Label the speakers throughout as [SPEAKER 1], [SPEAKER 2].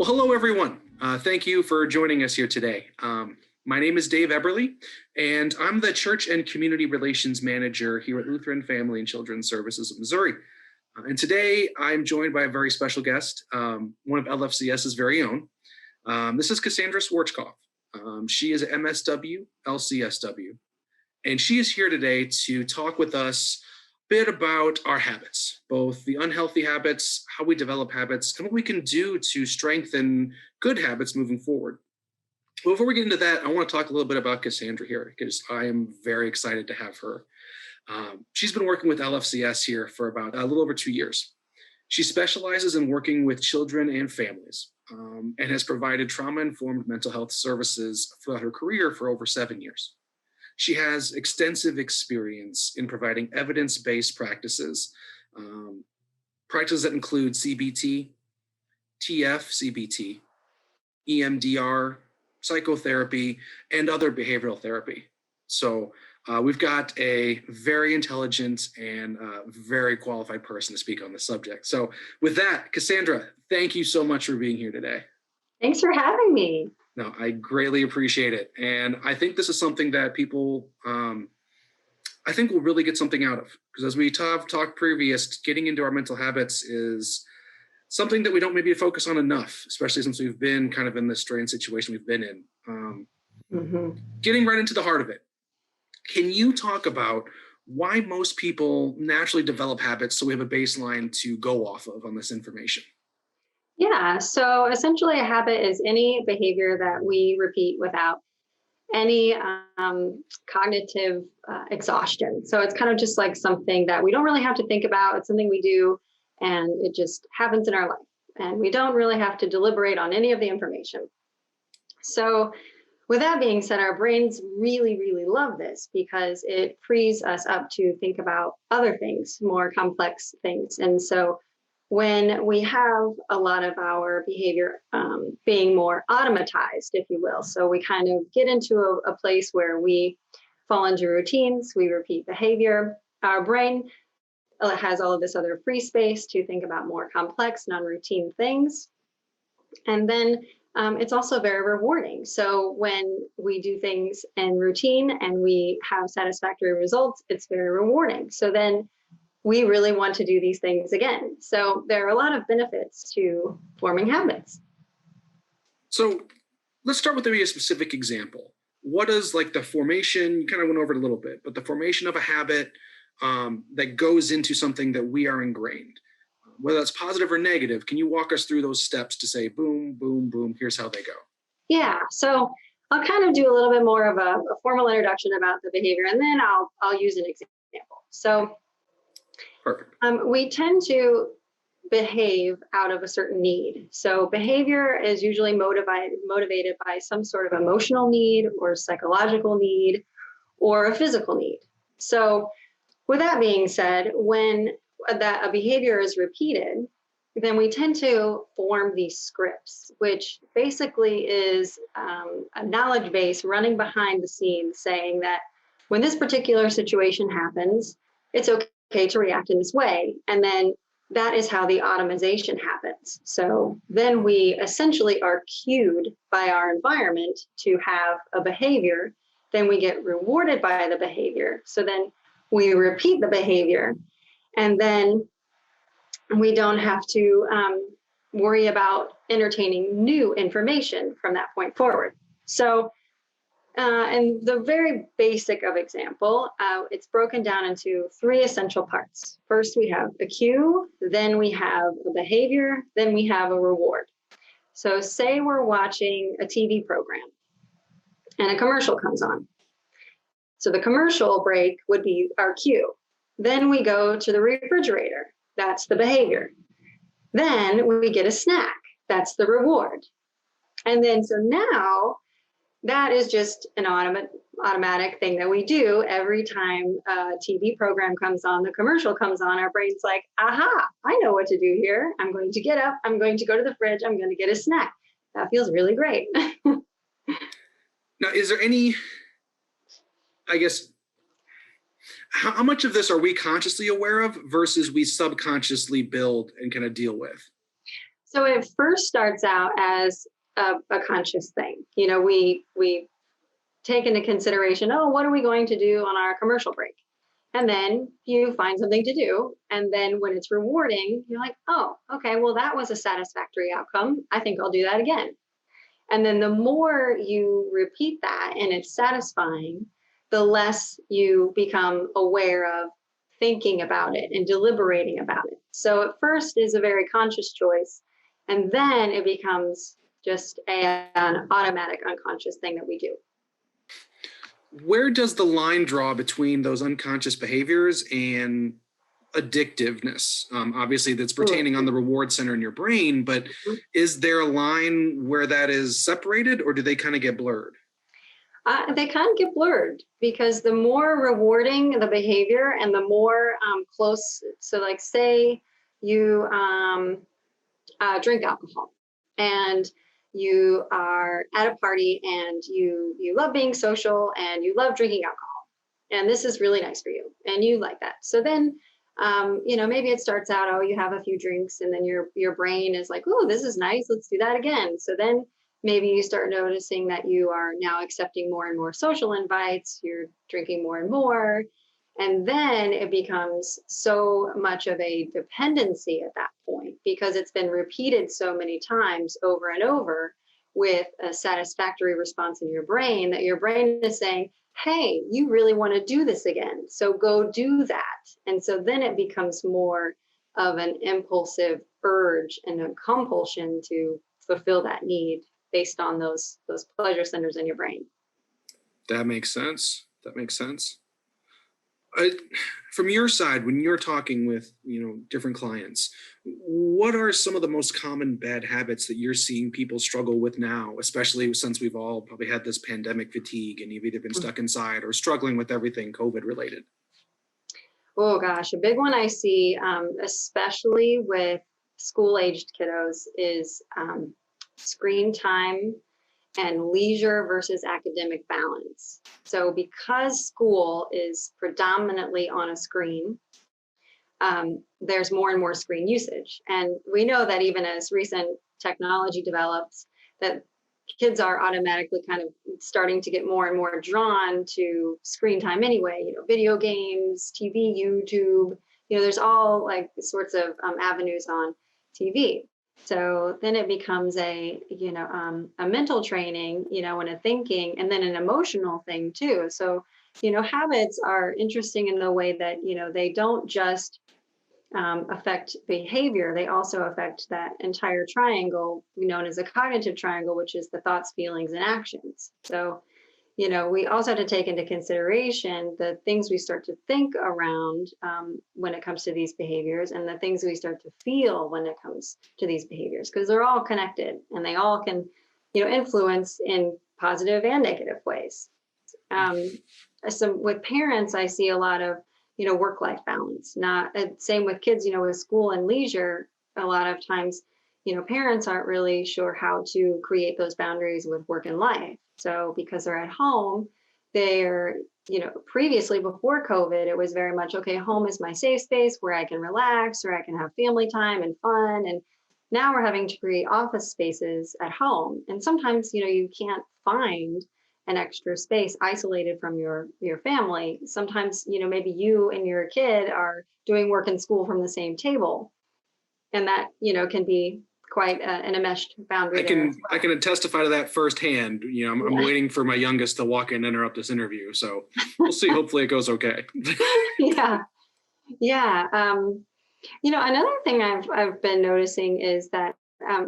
[SPEAKER 1] Well, hello, everyone. Thank you for joining us here today. My name is Dave Eberly, and I'm the Church and Community Relations Manager here at Lutheran Family and Children's Services of Missouri. And today I'm joined by a very special guest, one of LFCS's very own. This is Cassandra Swartzkopf. She is an MSW, LCSW, and she is here today to talk with us a bit about our habits, both the unhealthy habits, how we develop habits, and what we can do to strengthen good habits moving forward. Before we get into that, I want to talk a little bit about Cassandra here because I am very excited to have her. She's been working with LFCS here for about a little over 2 years. She specializes in working with children and families and has provided trauma-informed mental health services throughout her career for over 7 years. She has extensive experience in providing evidence-based practices, practices that include CBT, TF-CBT, EMDR, psychotherapy, and other behavioral therapy. So we've got a very intelligent and very qualified person to speak on the subject. So with that, Cassandra, thank you so much for being here today.
[SPEAKER 2] Thanks for having me.
[SPEAKER 1] No, I greatly appreciate it. And I think this is something that people, I think will really get something out of. Because as we talked previous, getting into our mental habits is something that we don't maybe focus on enough, especially since we've been kind of in this strange situation we've been in. Getting right into the heart of it. Can you talk about why most people naturally develop habits so we have a baseline to go off of on this information?
[SPEAKER 2] Yeah, so essentially a habit is any behavior that we repeat without any cognitive exhaustion. So it's kind of just like something that we don't really have to think about. It's something we do and it just happens in our life. And we don't really have to deliberate on any of the information. So with that being said, our brains really, really love this because it frees us up to think about other things, more complex things. And so when we have a lot of our behavior being more automatized, if you will, so we kind of get into a place where we fall into routines, we repeat behavior, our brain has all of this other free space to think about more complex, non-routine things. And then it's also very rewarding. So when we do things in routine and we have satisfactory results, it's very rewarding. So then we really want to do these things again. So there are a lot of benefits to forming habits.
[SPEAKER 1] So let's start with maybe a specific example. What is like the formation, you kind of went over it a little bit, but the formation of a habit that goes into something that we are ingrained, whether that's positive or negative. Can you walk us through those steps to say, boom, boom, boom, here's how they go?
[SPEAKER 2] Yeah, so I'll kind of do a little bit more of a formal introduction about the behavior, and then I'll use an example. So
[SPEAKER 1] perfect.
[SPEAKER 2] We tend to behave out of a certain need. So behavior is usually motivated by some sort of emotional need or psychological need or a physical need. So with that being said, when that a behavior is repeated, then we tend to form these scripts, which basically is a knowledge base running behind the scenes saying that when this particular situation happens, it's okay to react in this way. And then that is how the automation happens. So then we essentially are cued by our environment to have a behavior, then we get rewarded by the behavior. So then we repeat the behavior, and then we don't have to worry about entertaining new information from that point forward. So and the very basic of example, it's broken down into 3 essential parts. First, we have a cue, then we have a behavior, then we have a reward. So say we're watching a TV program and a commercial comes on. So the commercial break would be our cue. Then we go to the refrigerator. That's the behavior. Then we get a snack. That's the reward. And then so now that is just an automatic thing that we do every time a TV program comes on, the commercial comes on, our brain's like, aha, I know what to do here. I'm going to get up, I'm going to go to the fridge, I'm going to get a snack. That feels really great.
[SPEAKER 1] Now, is there any, I guess, how much of this are we consciously aware of versus we subconsciously build and kind of deal with?
[SPEAKER 2] So it first starts out as a conscious thing. We take into consideration, oh, what are we going to do on our commercial break? And then you find something to do. And then when it's rewarding, you're like, oh, okay, well, that was a satisfactory outcome. I think I'll do that again. And then the more you repeat that and it's satisfying, the less you become aware of thinking about it and deliberating about it. So at first is a very conscious choice, and then it becomes just an automatic unconscious thing that we do.
[SPEAKER 1] Where does the line draw between those unconscious behaviors and addictiveness? Obviously, that's pertaining on the reward center in your brain, but is there a line where that is separated, or do they kind of get blurred?
[SPEAKER 2] They kind of get blurred because the more rewarding the behavior and the more close, so like say you drink alcohol and you are at a party and you love being social and you love drinking alcohol and this is really nice for you and you like that. So then maybe it starts out, oh, you have a few drinks and then your brain is like, oh, this is nice, let's do that again. So then maybe you start noticing that you are now accepting more and more social invites, you're drinking more and more. And then it becomes so much of a dependency at that point because it's been repeated so many times over and over with a satisfactory response in your brain that your brain is saying, hey, you really want to do this again, so go do that. And so then it becomes more of an impulsive urge and a compulsion to fulfill that need based on those pleasure centers in your brain.
[SPEAKER 1] That makes sense. That makes sense. From your side, when you're talking with different clients, what are some of the most common bad habits that you're seeing people struggle with now, especially since we've all probably had this pandemic fatigue and you've either been stuck inside or struggling with everything COVID related?
[SPEAKER 2] Oh gosh, a big one I see, especially with school-aged kiddos, is screen time and leisure versus academic balance. So because school is predominantly on a screen, there's more and more screen usage. And we know that even as recent technology develops, that kids are automatically kind of starting to get more and more drawn to screen time anyway, video games, TV, YouTube, there's all like sorts of avenues on TV. So then it becomes a mental training, and a thinking, and then an emotional thing too. So, habits are interesting in the way that, they don't just affect behavior, they also affect that entire triangle known as a cognitive triangle, which is the thoughts, feelings, and actions. So, we also have to take into consideration the things we start to think around when it comes to these behaviors and the things we start to feel when it comes to these behaviors, because they're all connected and they all can, influence in positive and negative ways. So with parents, I see a lot of, work-life balance. Not same with kids, with school and leisure. A lot of times, parents aren't really sure how to create those boundaries with work and life. So because they're at home, they're, previously before COVID, it was very much, okay, home is my safe space where I can relax, or I can have family time and fun. And now we're having to create office spaces at home. And sometimes, you can't find an extra space isolated from your family. Sometimes, maybe you and your kid are doing work and school from the same table. And that, can be quite an enmeshed boundary.
[SPEAKER 1] I can testify to that firsthand. I'm waiting for my youngest to walk in and interrupt this interview. So we'll see. Hopefully it goes okay.
[SPEAKER 2] Yeah. Another thing I've been noticing is that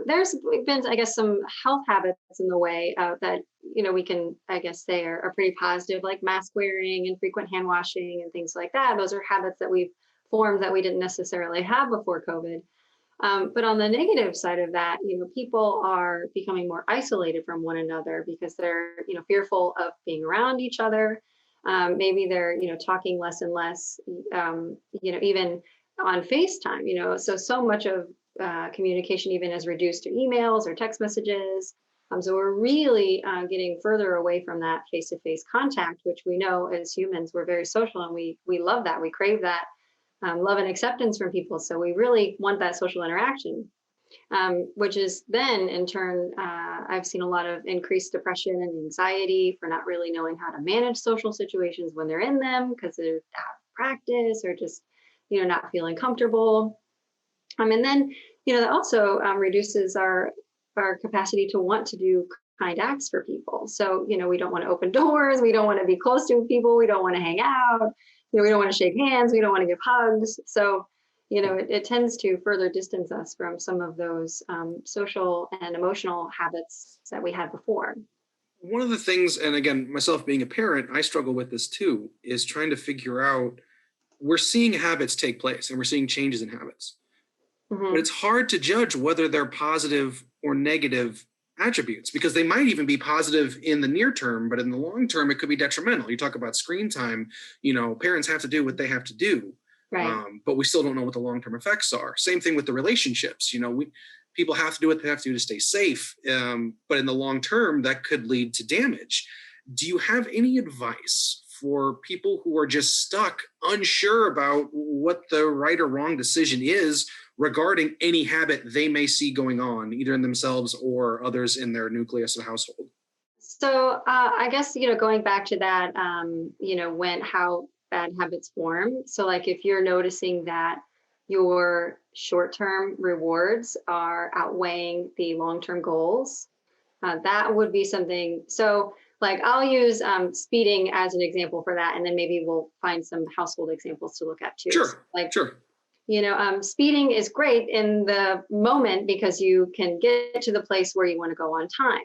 [SPEAKER 2] there's been, I guess, some health habits in the way that, we can, I guess, say are pretty positive, like mask wearing and frequent hand washing and things like that. Those are habits that we've formed that we didn't necessarily have before COVID. But on the negative side of that, people are becoming more isolated from one another because they're, fearful of being around each other. Maybe they're, talking less and less, even on FaceTime, so much of communication even is reduced to emails or text messages. So we're really getting further away from that face-to-face contact, which we know as humans, we're very social and we love that. We crave that love and acceptance from people. So we really want that social interaction. which is then in turn, I've seen a lot of increased depression and anxiety for not really knowing how to manage social situations when they're in them because they're out of practice or just, not feeling comfortable. And then, that also reduces our capacity to want to do kind acts for people. So, we don't want to open doors. We don't want to be close to people. We don't want to hang out. We don't want to shake hands. We don't want to give hugs. So, it tends to further distance us from some of those social and emotional habits that we had before.
[SPEAKER 1] One of the things, and again, myself being a parent, I struggle with this too, is trying to figure out, we're seeing habits take place and we're seeing changes in habits. But
[SPEAKER 2] Hmm.
[SPEAKER 1] it's hard to judge whether they're positive or negative attributes because they might even be positive in the near term, but in the long term, it could be detrimental. You talk about screen time, parents have to do what they have to do,
[SPEAKER 2] Right.
[SPEAKER 1] but we still don't know what the long term effects are. Same thing with the relationships. People have to do what they have to do to stay safe, but in the long term, that could lead to damage. Do you have any advice for people who are just stuck, unsure about what the right or wrong decision is regarding any habit they may see going on, either in themselves or others in their nucleus of household?
[SPEAKER 2] So I guess, going back to that, when how bad habits form. So like if you're noticing that your short-term rewards are outweighing the long-term goals, that would be something. So like I'll use speeding as an example for that, and then maybe we'll find some household examples to look at too. So,
[SPEAKER 1] Sure,
[SPEAKER 2] like,
[SPEAKER 1] sure.
[SPEAKER 2] speeding is great in the moment because you can get to the place where you want to go on time.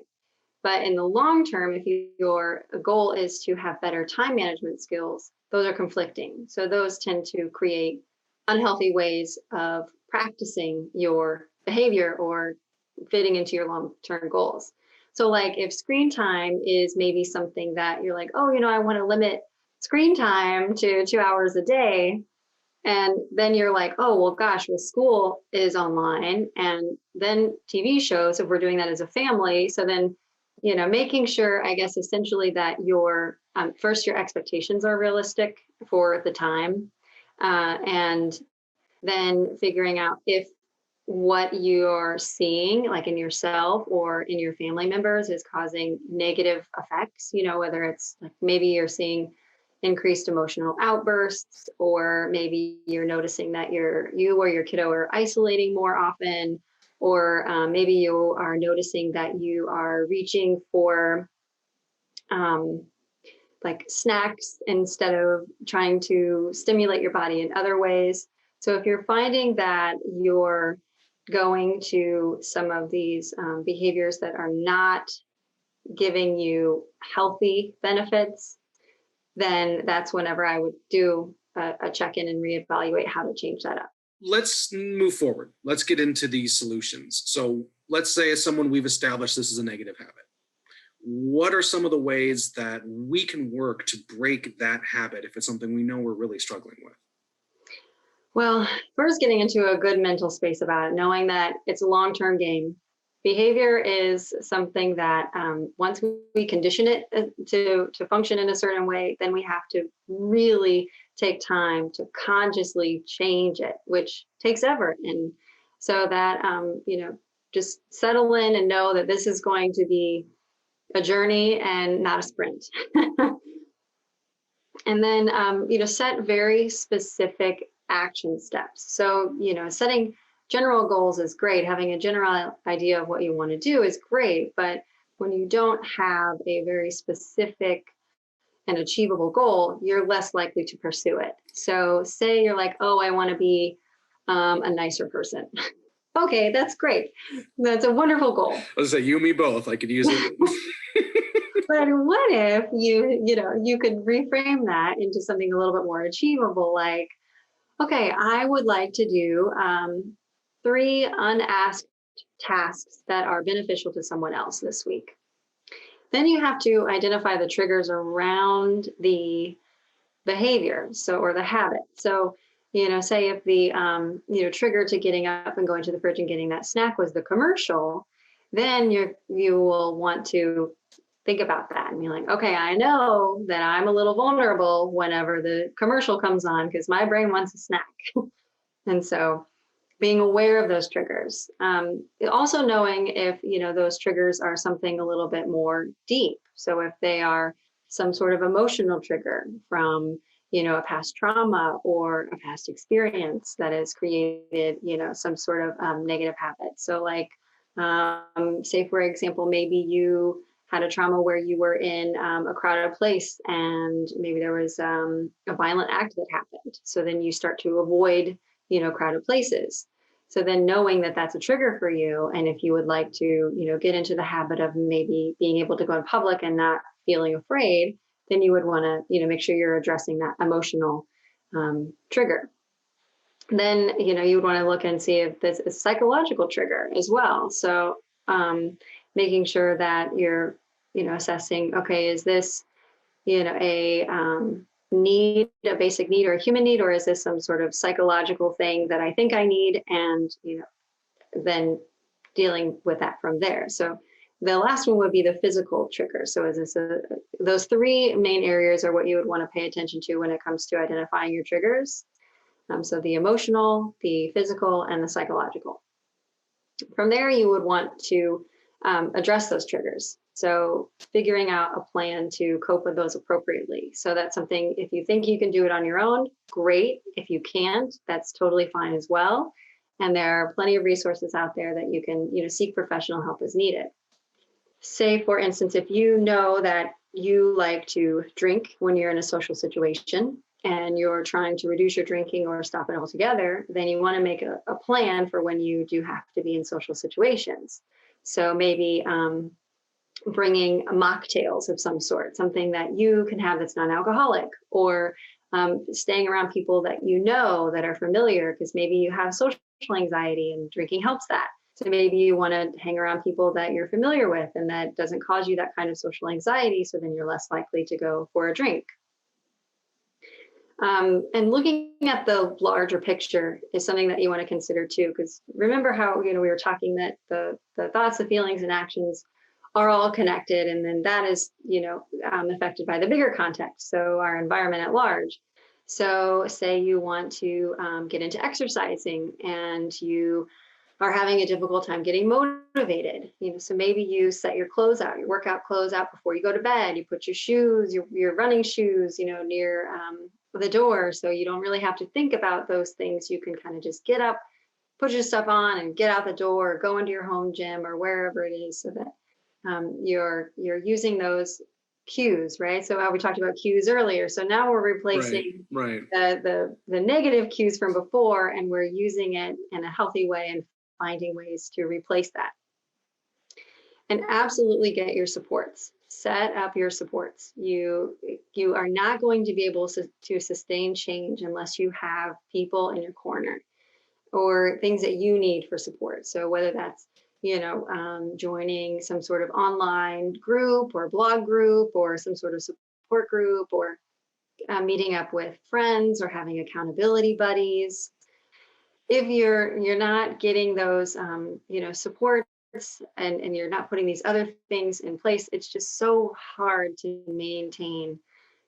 [SPEAKER 2] But in the long term, if your goal is to have better time management skills, those are conflicting. So those tend to create unhealthy ways of practicing your behavior or fitting into your long term goals. So, like if screen time is maybe something that you're like, oh, I want to limit screen time to 2 hours a day. And then you're like, oh, well, gosh, well, school is online and then TV shows if we're doing that as a family. So then, making sure, I guess, essentially that your first, your expectations are realistic for the time. And then figuring out if what you're seeing, like in yourself or in your family members, is causing negative effects, whether it's like maybe you're seeing increased emotional outbursts, or maybe you're noticing that you or your kiddo are isolating more often, or maybe you are noticing that you are reaching for um, like snacks instead of trying to stimulate your body in other ways. So if you're finding that you're going to some of these behaviors that are not giving you healthy benefits, then that's whenever I would do a check-in and reevaluate how to change that up.
[SPEAKER 1] Let's move forward. Let's get into these solutions. So let's say as someone, we've established this is a negative habit. What are some of the ways that we can work to break that habit if it's something we know we're really struggling with?
[SPEAKER 2] Well, first getting into a good mental space about it, knowing that it's a long-term game. Behavior is something that once we condition it to function in a certain way, then we have to really take time to consciously change it, which takes effort. And so that, just settle in and know that this is going to be a journey and not a sprint. And then, set very specific action steps. So, setting general goals is great. Having a general idea of what you want to do is great. But when you don't have a very specific and achievable goal, you're less likely to pursue it. So, say you're like, oh, I want to be a nicer person. Okay, that's great. That's a wonderful goal.
[SPEAKER 1] Let's say you and me both. I could use it.
[SPEAKER 2] But what if you could reframe that into something a little bit more achievable, like, okay, I would like to do 3 unasked tasks that are beneficial to someone else this week. Then you have to identify the triggers around the behavior, or the habit. So, say if the trigger to getting up and going to the fridge and getting that snack was the commercial, then you will want to think about that and be like, okay, I know that I'm a little vulnerable whenever the commercial comes on because my brain wants a snack. And so being aware of those triggers. Also knowing if, those triggers are something a little bit more deep. So if they are some sort of emotional trigger from, a past trauma or a past experience that has created, some sort of negative habit. So like, say, for example, maybe you had a trauma where you were in a crowded place and maybe there was a violent act that happened. So then you start to avoid, crowded places. So then knowing that that's a trigger for you, and if you would like to, get into the habit of maybe being able to go in public and not feeling afraid, then you would want to, make sure you're addressing that emotional trigger. Then, you would want to look and see if this is a psychological trigger as well. So making sure that you're, assessing, okay, is this, a need, a basic need or a human need, or is this some sort of psychological thing that I think I need? And, then dealing with that from there. So the last one would be the physical trigger. So is this those three main areas are what you would want to pay attention to when it comes to identifying your triggers. So the emotional, the physical, and the psychological. From there, you would want to address those triggers. So figuring out a plan to cope with those appropriately. So that's something, if you think you can do it on your own, great. If you can't, that's totally fine as well. And there are plenty of resources out there that you can, seek professional help as needed. Say, for instance, if you know that you like to drink when you're in a social situation and you're trying to reduce your drinking or stop it altogether, then you want to make a plan for when you do have to be in social situations. So maybe bringing mocktails of some sort, something that you can have that's non-alcoholic, or staying around people that that are familiar, because maybe you have social anxiety and drinking helps that. So maybe you want to hang around people that you're familiar with and that doesn't cause you that kind of social anxiety. So then you're less likely to go for a drink. And looking at the larger picture is something that you want to consider too, because remember how, we were talking that the thoughts, the feelings, and actions are all connected. And then that is, affected by the bigger context. So our environment at large. So say you want to get into exercising and you are having a difficult time getting motivated. So maybe you set your clothes out, your workout clothes out before you go to bed. You put your shoes, your running shoes, near the door. So you don't really have to think about those things. You can kind of just get up, put your stuff on and get out the door, or go into your home gym or wherever it is, so that you're using those cues, right? So how we talked about cues earlier. So now we're replacing
[SPEAKER 1] right.
[SPEAKER 2] the negative cues from before, and we're using it in a healthy way and finding ways to replace that. And absolutely get your supports. Set up your supports. You are not going to be able to sustain change unless you have people in your corner or things that you need for support. So whether that's joining some sort of online group or blog group or some sort of support group, or meeting up with friends or having accountability buddies. If you're not getting those supports, and you're not putting these other things in place, it's just so hard to maintain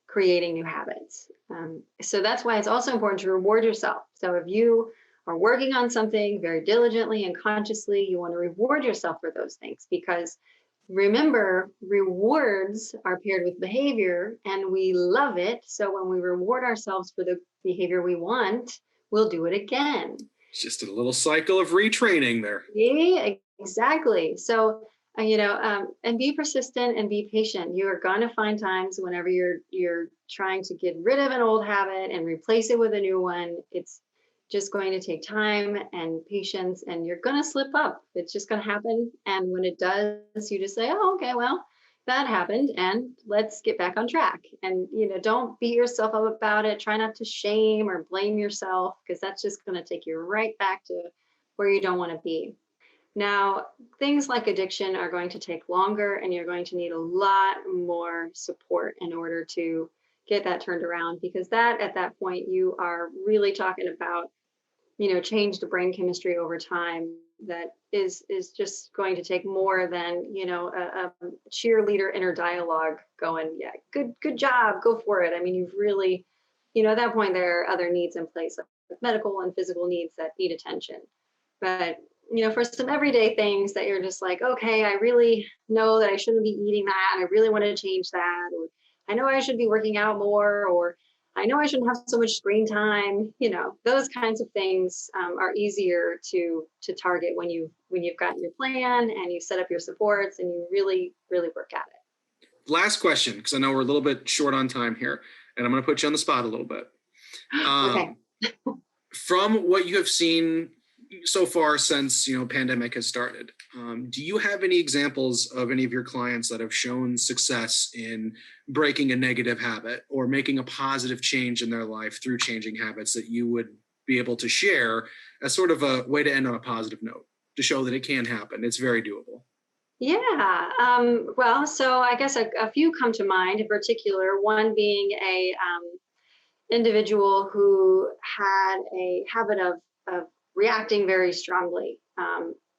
[SPEAKER 2] creating new habits. So that's why it's also important to reward yourself. So if you are working on something very diligently and consciously, you want to reward yourself for those things, because remember, rewards are paired with behavior and we love it. So when we reward ourselves for the behavior we want, we'll do it again.
[SPEAKER 1] It's just a little cycle of retraining there.
[SPEAKER 2] Yeah, exactly. So, and be persistent and be patient. You are going to find times whenever you're trying to get rid of an old habit and replace it with a new one. It's just going to take time and patience, and you're going to slip up. It's just going to happen. And when it does, you just say, oh, okay, well, that happened, and let's get back on track. And, don't beat yourself up about it. Try not to shame or blame yourself, because that's just going to take you right back to where you don't want to be. Now, things like addiction are going to take longer, and you're going to need a lot more support in order to get that turned around, because at that point, you are really talking about, change the brain chemistry over time that is just going to take more than, a cheerleader inner dialogue going, yeah, good job, go for it. I mean, you've really, at that point, there are other needs in place, like medical and physical needs that need attention. But for some everyday things that you're just like, okay, I really know that I shouldn't be eating that. I really want to change that. Or I know I should be working out more, or I know I shouldn't have so much screen time. Those kinds of things are easier to target when you've got your plan and you set up your supports and you really, really work at it.
[SPEAKER 1] Last question, because I know we're a little bit short on time here, and I'm going to put you on the spot a little bit.
[SPEAKER 2] Okay.
[SPEAKER 1] From what you have seen so far since pandemic has started, do you have any examples of any of your clients that have shown success in breaking a negative habit or making a positive change in their life through changing habits that you would be able to share as sort of a way to end on a positive note to show that it can happen? It's very doable.
[SPEAKER 2] Yeah. Well, so I guess a few come to mind in particular, one being a individual who had a habit of reacting very strongly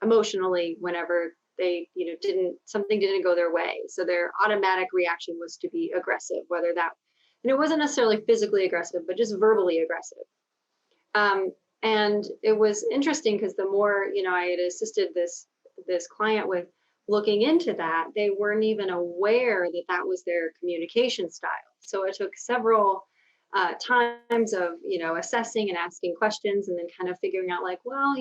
[SPEAKER 2] emotionally whenever they didn't something didn't go their way. So their automatic reaction was to be aggressive, whether that and it wasn't necessarily physically aggressive, but just verbally aggressive. Um, and it was interesting because the more I had assisted this client with looking into that, they weren't even aware that that was their communication style. So it took several times of assessing and asking questions, and then kind of figuring out, like, well,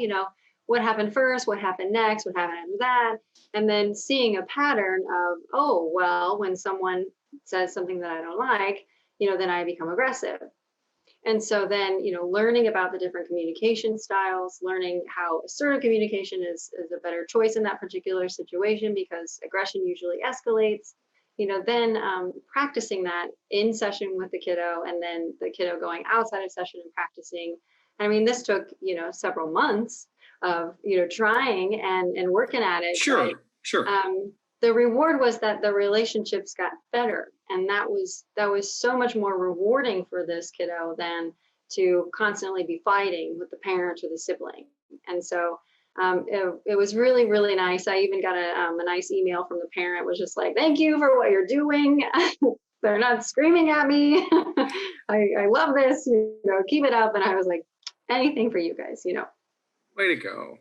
[SPEAKER 2] what happened first, what happened next, what happened after that, and then seeing a pattern of, oh, well, when someone says something that I don't like, then I become aggressive. And so then, learning about the different communication styles, learning how assertive communication is a better choice in that particular situation because aggression usually escalates, then practicing that in session with the kiddo, and then the kiddo going outside of session and practicing. I mean, this took, several months of, trying and working at it.
[SPEAKER 1] Sure,
[SPEAKER 2] But
[SPEAKER 1] sure.
[SPEAKER 2] the reward was that the relationships got better, and that was so much more rewarding for this kiddo than to constantly be fighting with the parent or the sibling. And so it was really, really nice. I even got a nice email from the parent, was just like, thank you for what you're doing. They're not screaming at me. I love this, keep it up. And I was like, anything for you guys.
[SPEAKER 1] Way to go.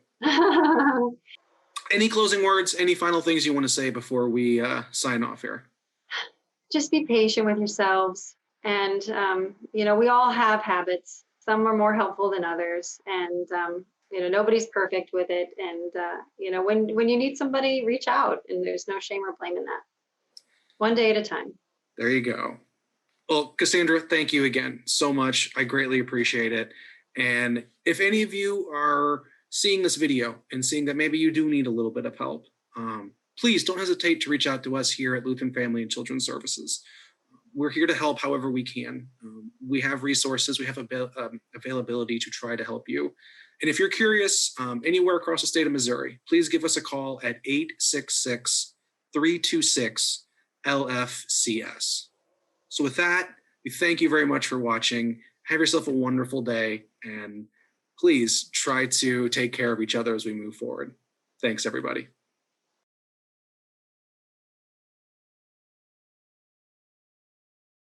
[SPEAKER 1] Any closing words, any final things you want to say before we sign off here?
[SPEAKER 2] Just be patient with yourselves. And, we all have habits. Some are more helpful than others. And, nobody's perfect with it. And, when you need somebody, reach out, and there's no shame or blame in that. One day at a time.
[SPEAKER 1] There you go. Well, Cassandra, thank you again so much. I greatly appreciate it. And if any of you are seeing this video and seeing that maybe you do need a little bit of help, please don't hesitate to reach out to us here at Lutheran Family and Children's Services. We're here to help however we can. We have resources, we have availability to try to help you. And if you're curious, anywhere across the state of Missouri, please give us a call at 866-326-LFCS. So with that, we thank you very much for watching. Have yourself a wonderful day, and please try to take care of each other as we move forward. Thanks, everybody.